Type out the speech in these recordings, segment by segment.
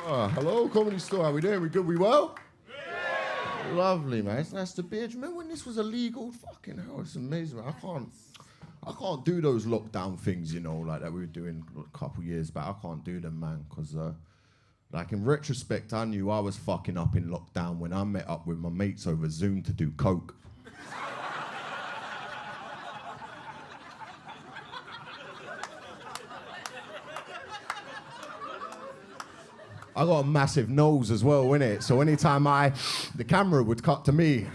Oh, hello, Comedy Store. How we doing? We good? We well? Yeah. Lovely, man. It's nice to be here. Do you remember when this was illegal? Fucking hell, it's amazing, man. I can't do those lockdown things, you know, like that we were doing a couple years back. I can't do them, man, because, like, in retrospect, I knew I was fucking up in lockdown when I met up with my mates over Zoom to do coke. I got a massive nose as well, innit? So anytime the camera would cut to me.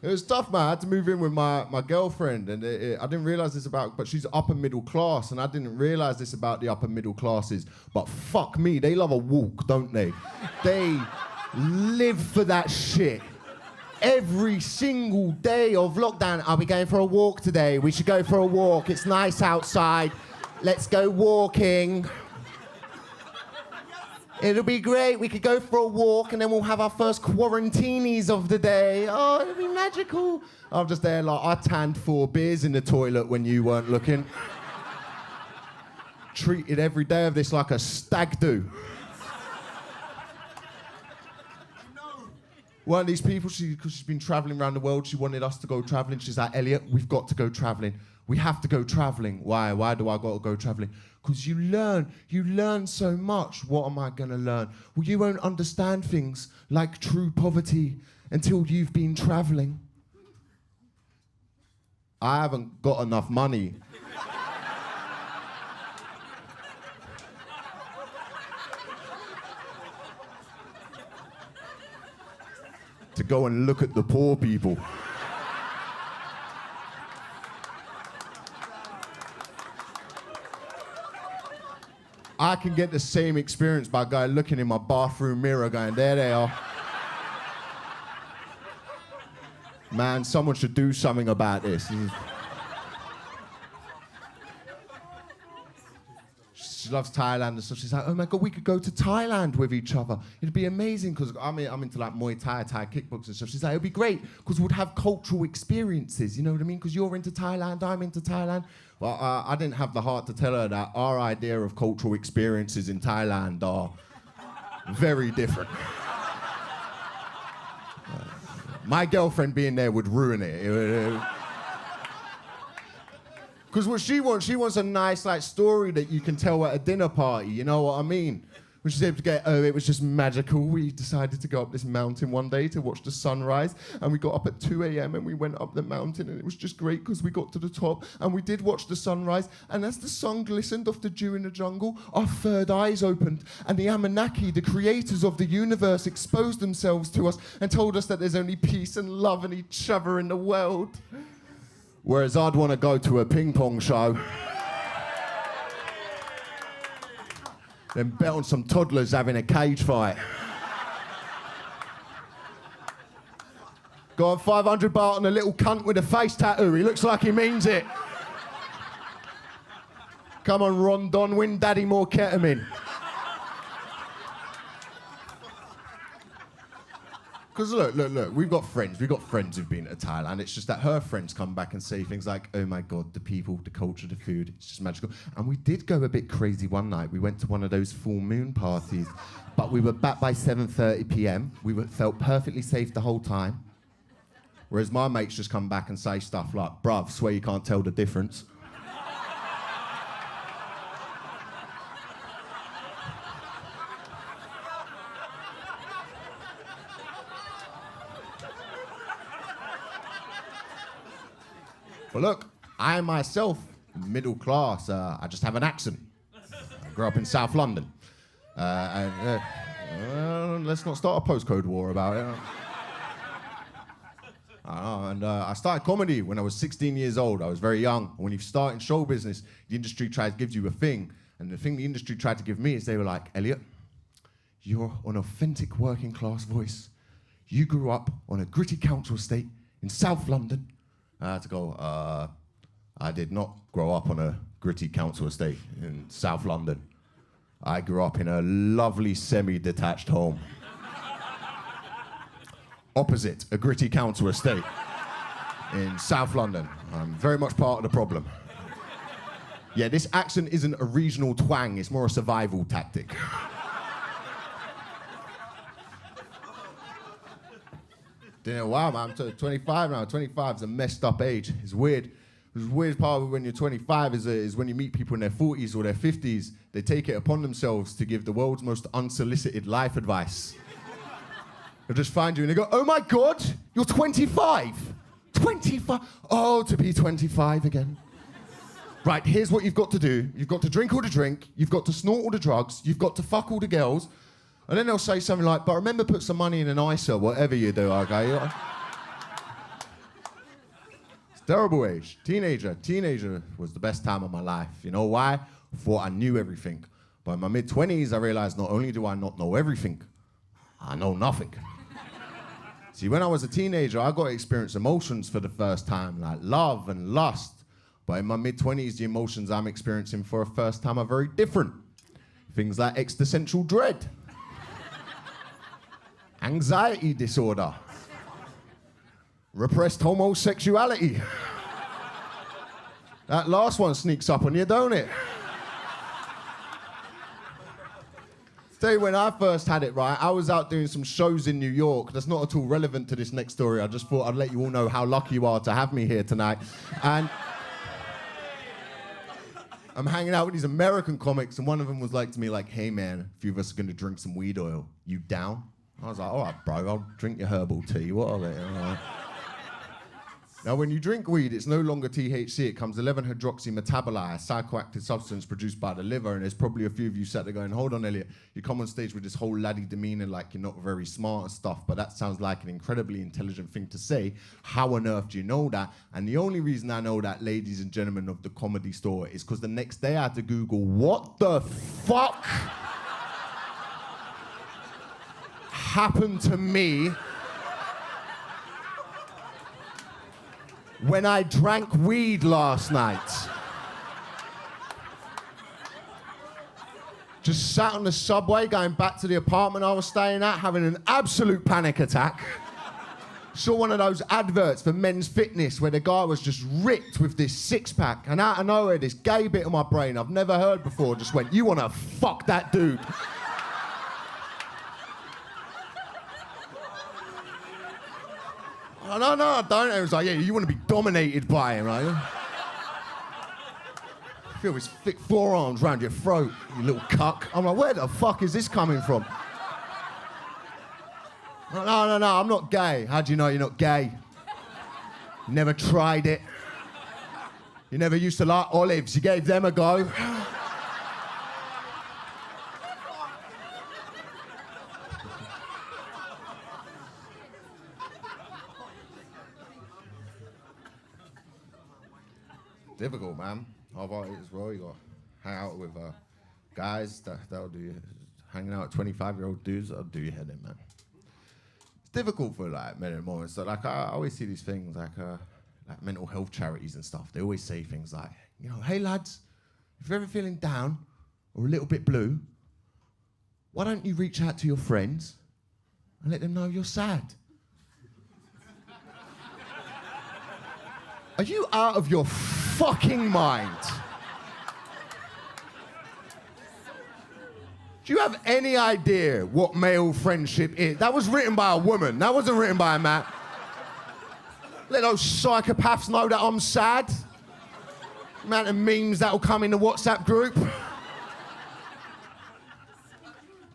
It was tough, man. I had to move in with my girlfriend, and I didn't realize this but she's upper middle class, and I didn't realize this about the upper middle classes. But fuck me, they love a walk, don't they? They live for that shit. Every single day of lockdown, are we going for a walk today? We should go for a walk. It's nice outside. Let's go walking. It'll be great. We could go for a walk and then we'll have our first quarantinis of the day. Oh, it'll be magical. I'm just there like, I tanned 4 beers in the toilet when you weren't looking. Treated every day of this like a stag do. One of these people, because she's been traveling around the world, she wanted us to go traveling. She's like, Elliot, we've got to go traveling. We have to go traveling. Why? Why do I got to go traveling? Because you learn so much. What am I going to learn? Well, you won't understand things like true poverty until you've been traveling. I haven't got enough money. To go and look at the poor people. I can get the same experience by going looking in my bathroom mirror going, there they are. Man, someone should do something about this. She loves Thailand and stuff. She's like, oh my God, we could go to Thailand with each other. It'd be amazing, because I'm into like Muay Thai, Thai kickboxing and stuff. She's like, it'd be great, because we'd have cultural experiences, you know what I mean? Because you're into Thailand, I'm into Thailand. Well, I didn't have the heart to tell her that our idea of cultural experiences in Thailand are very different. My girlfriend being there would ruin it. Because what she wants a nice like story that you can tell at a dinner party, you know what I mean? When she's able to get, oh, it was just magical. We decided to go up this mountain one day to watch the sunrise, and we got up at 2 a.m. and we went up the mountain, and it was just great because we got to the top and we did watch the sunrise, and as the sun glistened off the dew in the jungle, our third eyes opened, and the Anunnaki, the creators of the universe, exposed themselves to us and told us that there's only peace and love and each other in the world. Whereas I'd want to go to a ping pong show. Then bet on some toddlers having a cage fight. Go on, 500 baht on a little cunt with a face tattoo. He looks like he means it. Come on, Rondon, win Daddy more ketamine. Because look, we've got friends who've been to Thailand. It's just that her friends come back and say things like, oh my God, the people, the culture, the food, it's just magical. And we did go a bit crazy one night. We went to one of those full moon parties, but we were back by 7:30 p.m. Felt perfectly safe the whole time. Whereas my mates just come back and say stuff like, bruv, swear you can't tell the difference. But look, I myself, middle class, I just have an accent. I grew up in South London. Let's not start a postcode war about it. I started comedy when I was 16 years old. I was very young. When you start in show business, the industry gives you a thing. And the thing the industry tried to give me is they were like, Elliot, you're an authentic working class voice. You grew up on a gritty council estate in South London. I had to go, I did not grow up on a gritty council estate in South London. I grew up in a lovely semi-detached home. Opposite a gritty council estate in South London. I'm very much part of the problem. Yeah, this accent isn't a regional twang, it's more a survival tactic. Didn't know, wow, man, I'm 25 now. 25 is a messed up age. It's weird. The weird part of when you're 25 is when you meet people in their 40s or their 50s, they take it upon themselves to give the world's most unsolicited life advice. They'll just find you and they go, oh my God, you're 25. 25. Oh, to be 25 again. Right, here's what you've got to do. You've got to drink all the drink, you've got to snort all the drugs, you've got to fuck all the girls, and then they'll say something like, but remember put some money in an ISA, whatever you do, okay? It's a terrible age. Teenager was the best time of my life. You know why? I thought I knew everything. But in my mid-20s, I realized not only do I not know everything, I know nothing. See, when I was a teenager, I got to experience emotions for the first time, like love and lust. But in my mid-20s, the emotions I'm experiencing for the first time are very different. Things like existential dread, anxiety disorder, repressed homosexuality. That last one sneaks up on you, don't it? Tell you, when I first had it, right, I was out doing some shows in New York. That's not at all relevant to this next story. I just thought I'd let you all know how lucky you are to have me here tonight. And I'm hanging out with these American comics, and one of them was like to me, like, hey, man, a few of us are going to drink some weed oil. You down? I was like, all right, bro, I'll drink your herbal tea. What are they? Now, when you drink weed, it's no longer THC. It comes 11-hydroxymetabolite, a psychoactive substance produced by the liver. And there's probably a few of you sat there going, hold on, Elliot. You come on stage with this whole laddie demeanor like you're not very smart and stuff, but that sounds like an incredibly intelligent thing to say. How on earth do you know that? And the only reason I know that, ladies and gentlemen of the Comedy Store, is because the next day I had to Google, what the fuck happened to me when I drank weed last night. Just sat on the subway going back to the apartment I was staying at, having an absolute panic attack. Saw one of those adverts for Men's Fitness where the guy was just ripped with this six-pack, and out of nowhere, this gay bit of my brain I've never heard before just went, you want to fuck that dude. Oh, no, I don't. It was like, yeah, you want to be dominated by him, right? Feel his thick forearms round your throat, you little cuck. I'm like, where the fuck is this coming from? No, I'm not gay. How do you know you're not gay? You never tried it. You never used to like olives. You gave them a go. Difficult, man. I've got it as well. You got to hang out with guys. That'll do you. Hanging out with 25-year-old dudes, that'll do your head in, man. It's difficult for like men and women. So like I always see these things like mental health charities and stuff. They always say things like, you know, hey lads, if you're ever feeling down or a little bit blue, why don't you reach out to your friends and let them know you're sad? Are you out of your fucking mind? Do you have any idea what male friendship is? That was written by a woman. That wasn't written by a man. Let those psychopaths know that I'm sad. The amount of memes that'll come in the WhatsApp group.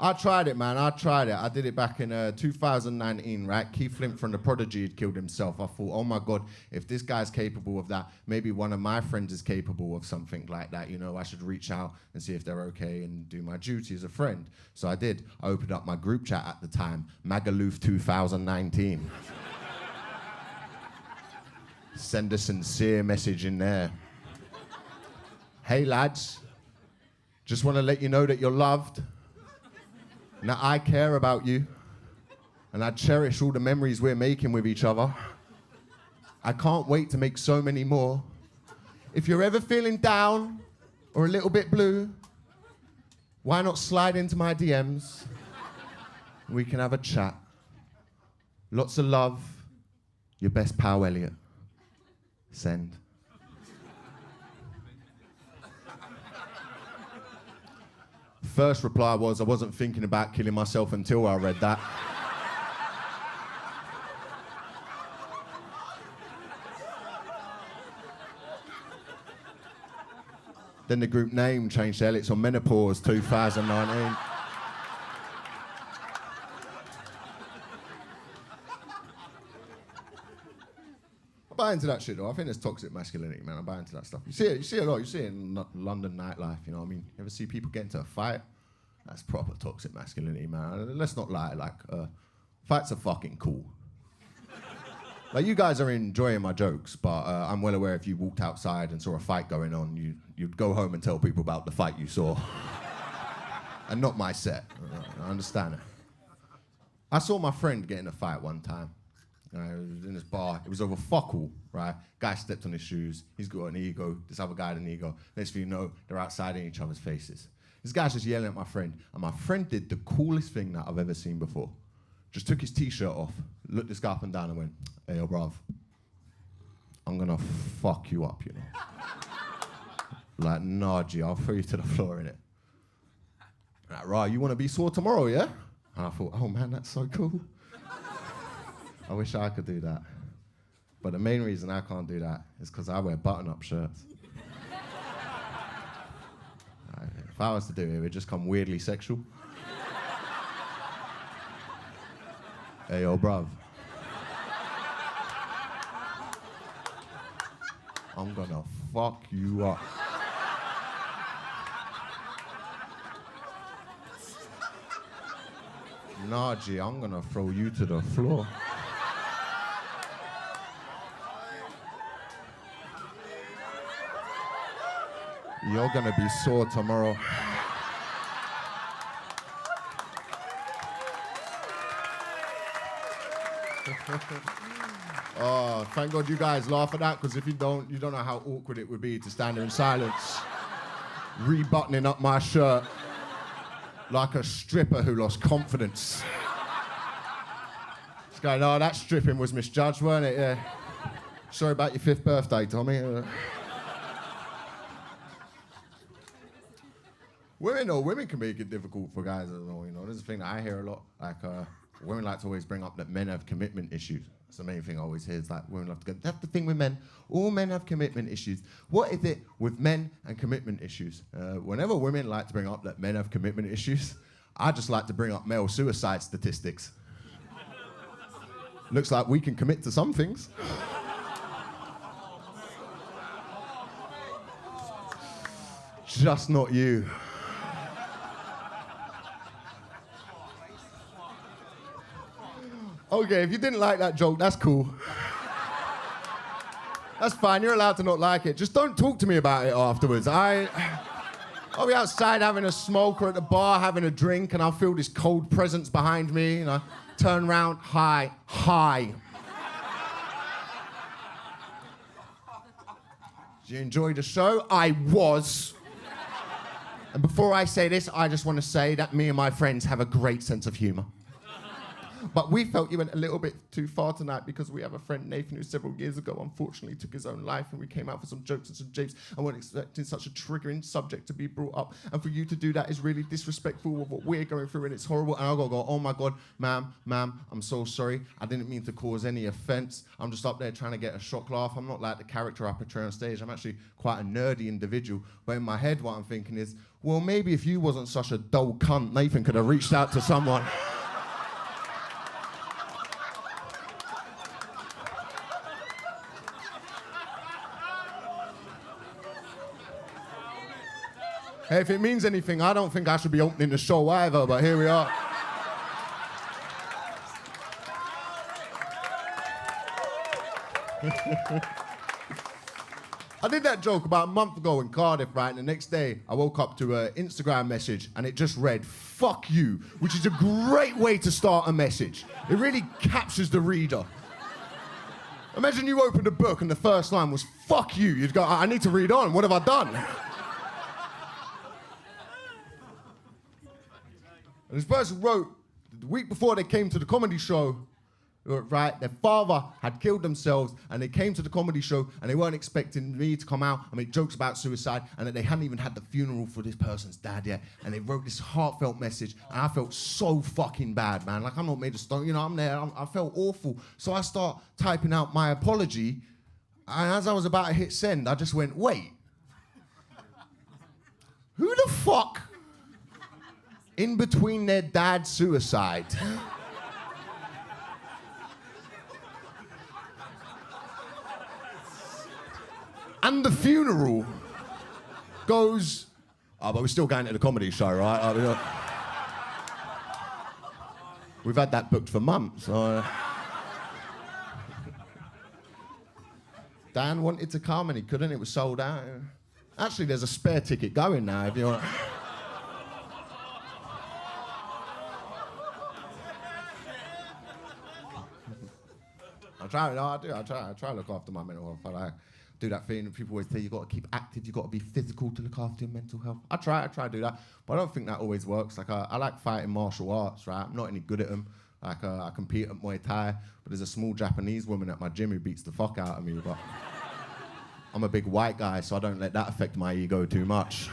I tried it, man. I did it back in 2019, right? Keith Flint from The Prodigy had killed himself. I thought, oh my God, if this guy's capable of that, maybe one of my friends is capable of something like that. You know, I should reach out and see if they're okay and do my duty as a friend. So I did. I opened up my group chat at the time, Magaloof 2019. Send a sincere message in there. Hey lads, just want to let you know that you're loved. Now, I care about you, and I cherish all the memories we're making with each other. I can't wait to make so many more. If you're ever feeling down or a little bit blue, why not slide into my DMs? We can have a chat. Lots of love. Your best pal, Elliot. Send. First reply was, I wasn't thinking about killing myself until I read that. Then the group name changed to Elliot's on Menopause 2019. I buy into that shit though. I think there's toxic masculinity, man. I buy into that stuff. You see it a lot. You see it in London nightlife, you know what I mean? You ever see people get into a fight? That's proper toxic masculinity, man. Let's not lie, fights are fucking cool. Like, you guys are enjoying my jokes, but I'm well aware if you walked outside and saw a fight going on, you'd go home and tell people about the fight you saw. And not my set. I understand it. I saw my friend get in a fight one time. It was in this bar. It was over fuck all, right? Guy stepped on his shoes. He's got an ego. This other guy had an ego. Next thing you know, they're outside in each other's faces. This guy's just yelling at my friend. And my friend did the coolest thing that I've ever seen before. Just took his t-shirt off, looked this guy up and down and went, "Hey, yo, bruv, I'm gonna fuck you up, you know." Like, nah, G, I'll throw you to the floor, innit? Like, right, you wanna be sore tomorrow, yeah? And I thought, oh man, that's so cool. I wish I could do that. But the main reason I can't do that is because I wear button-up shirts. If I was to do it, it would just come weirdly sexual. Hey, yo, bruv. I'm gonna fuck you up. Nah, G, I'm gonna throw you to the floor. You're gonna be sore tomorrow. Oh, thank God you guys laugh at that, because if you don't know how awkward it would be to stand there in silence, rebuttoning up my shirt like a stripper who lost confidence. Just going, oh, that stripping was misjudged, weren't it? Yeah. Sorry about your 5th birthday, Tommy. Women can make it difficult for guys as well, you know. This is a thing that I hear a lot. Like, women like to always bring up that men have commitment issues. That's the main thing I always hear. Is like, women love to go, that's the thing with men. All men have commitment issues. What is it with men and commitment issues? Whenever women like to bring up that men have commitment issues, I just like to bring up male suicide statistics. Looks like we can commit to some things. Just not you. Okay, if you didn't like that joke, that's cool. That's fine, you're allowed to not like it. Just don't talk to me about it afterwards. I'll be outside having a smoke or at the bar having a drink, and I'll feel this cold presence behind me, and I turn around, hi. Did you enjoy the show? I was. And before I say this, I just want to say that me and my friends have a great sense of humor. But we felt you went a little bit too far tonight because we have a friend, Nathan, who several years ago unfortunately took his own life, and we came out for some jokes and some japes and weren't expecting such a triggering subject to be brought up. And for you to do that is really disrespectful of what we're going through, and it's horrible. And I've got to go, oh my God, ma'am, I'm so sorry. I didn't mean to cause any offense. I'm just up there trying to get a shock laugh. I'm not like the character I portray on stage. I'm actually quite a nerdy individual. But in my head, what I'm thinking is, well, maybe if you wasn't such a dull cunt, Nathan could have reached out to someone. Hey, if it means anything, I don't think I should be opening the show either, but here we are. I did that joke about a month ago in Cardiff, right? And the next day, I woke up to an Instagram message, and it just read, "Fuck you," which is a great way to start a message. It really captures the reader. Imagine you opened a book and the first line was, "Fuck you." You'd go, I need to read on. What have I done? And this person wrote, the week before they came to the comedy show, right? Their father had killed themselves, and they came to the comedy show, and they weren't expecting me to come out and make jokes about suicide, and that they hadn't even had the funeral for this person's dad yet, and they wrote this heartfelt message, and I felt so fucking bad, man. Like, I'm not made of stone, you know, I'm there, I felt awful. So I start typing out my apology, and as I was about to hit send, I just went, wait. Who the fuck, in between their dad's suicide, and the funeral goes, oh, but we're still going to the comedy show, right? We've had that booked for months. Dan wanted to come and he couldn't, it was sold out. Actually, there's a spare ticket going now if you want. I try to look after my mental health. I do that thing. People always say you've got to keep active, you've got to be physical to look after your mental health. I try to do that, but I don't think that always works. Like, I like fighting martial arts, right? I'm not any good at them. Like, I compete at Muay Thai, but there's a small Japanese woman at my gym who beats the fuck out of me, but I'm a big white guy, so I don't let that affect my ego too much.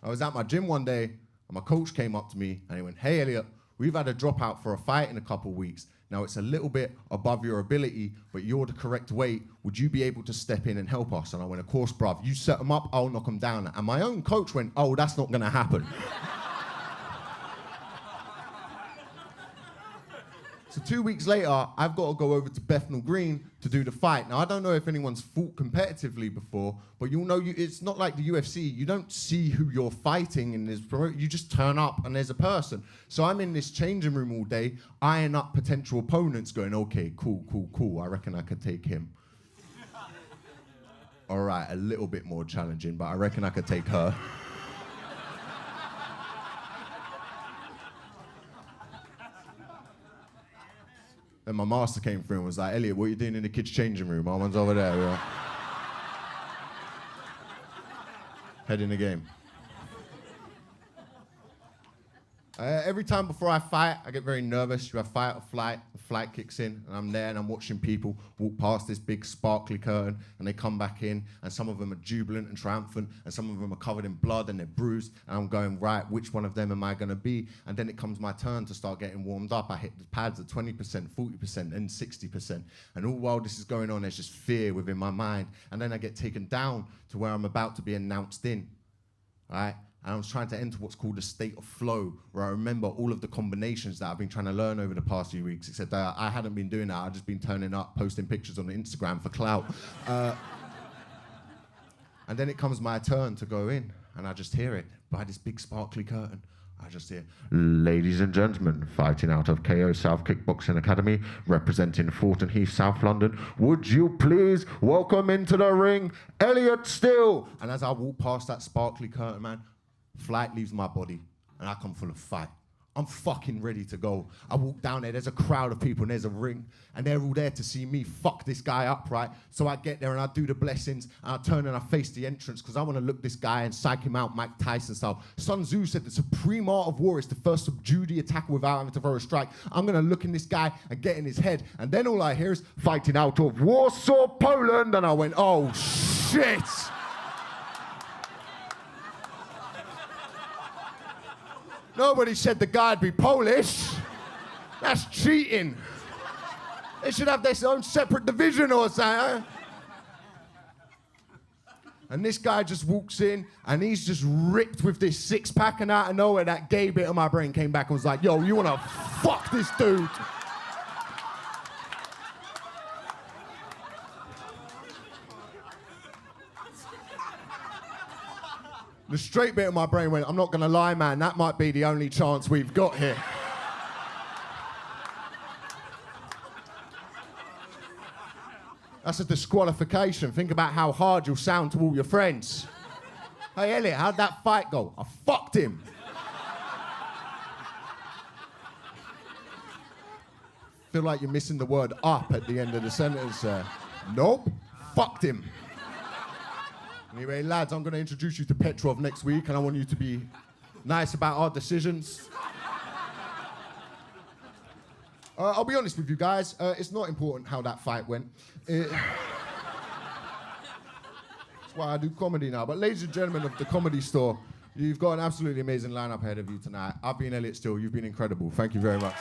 I was at my gym one day, and my coach came up to me, and he went, hey, Elliot, we've had a dropout for a fight in a couple weeks. Now, it's a little bit above your ability, but you're the correct weight. Would you be able to step in and help us? And I went, of course, bruv. You set them up, I'll knock them down. And my own coach went, oh, that's not going to happen. So 2 weeks later, I've got to go over to Bethnal Green to do the fight. Now, I don't know if anyone's fought competitively before, but you'll know it's not like the UFC. You don't see who you're fighting in this promotion. You just turn up and there's a person. So I'm in this changing room all day, eyeing up potential opponents, going, okay, cool. I reckon I could take him. All right, a little bit more challenging, but I reckon I could take her. And my master came through and was like, Elliot, what are you doing in the kids' changing room? My one's over there. Yeah. Head in the game. Every time before I fight, I get very nervous. You have fight or flight. The flight kicks in, and I'm there, and I'm watching people walk past this big sparkly curtain, and they come back in, and some of them are jubilant and triumphant, and some of them are covered in blood, and they're bruised, and I'm going, right, which one of them am I going to be? And then it comes my turn to start getting warmed up. I hit the pads at 20%, 40%, and 60%. And all while this is going on, there's just fear within my mind. And then I get taken down to where I'm about to be announced in, right? And I was trying to enter what's called a state of flow, where I remember all of the combinations that I've been trying to learn over the past few weeks, except that I hadn't been doing that. I'd just been turning up, posting pictures on Instagram for clout. And then it comes my turn to go in, and I just hear it by this big sparkly curtain. I just hear, ladies and gentlemen, fighting out of KO South Kickboxing Academy, representing Thornton Heath, South London, would you please welcome into the ring, Elliot Steele? And as I walk past that sparkly curtain, man, flight leaves my body, and I come full of fight. I'm fucking ready to go. I walk down there, there's a crowd of people, and there's a ring, and they're all there to see me fuck this guy up, right? So I get there, and I do the blessings, and I turn and I face the entrance, because I want to look this guy and psych him out Mike Tyson style. Sun Tzu said the supreme art of war is to first subdue the attacker without having to throw a strike. I'm going to look in this guy and get in his head, and then all I hear is fighting out of Warsaw, Poland, and I went, oh, shit! Nobody said the guy'd be Polish. That's cheating. They should have their own separate division or something. And this guy just walks in, and he's just ripped with this six-pack, and out of nowhere, that gay bit of my brain came back and was like, yo, you want to fuck this dude? The straight bit of my brain went, I'm not going to lie, man, that might be the only chance we've got here. That's a disqualification. Think about how hard you'll sound to all your friends. Hey, Elliot, how'd that fight go? I fucked him. Feel like you're missing the word up at the end of the sentence. Nope, fucked him. Anyway, lads, I'm going to introduce you to Petrov next week, and I want you to be nice about our decisions. I'll be honest with you guys, it's not important how that fight went. That's why I do comedy now. But ladies and gentlemen of the Comedy Store, you've got an absolutely amazing lineup ahead of you tonight. I've been Elliot Still, you've been incredible. Thank you very much.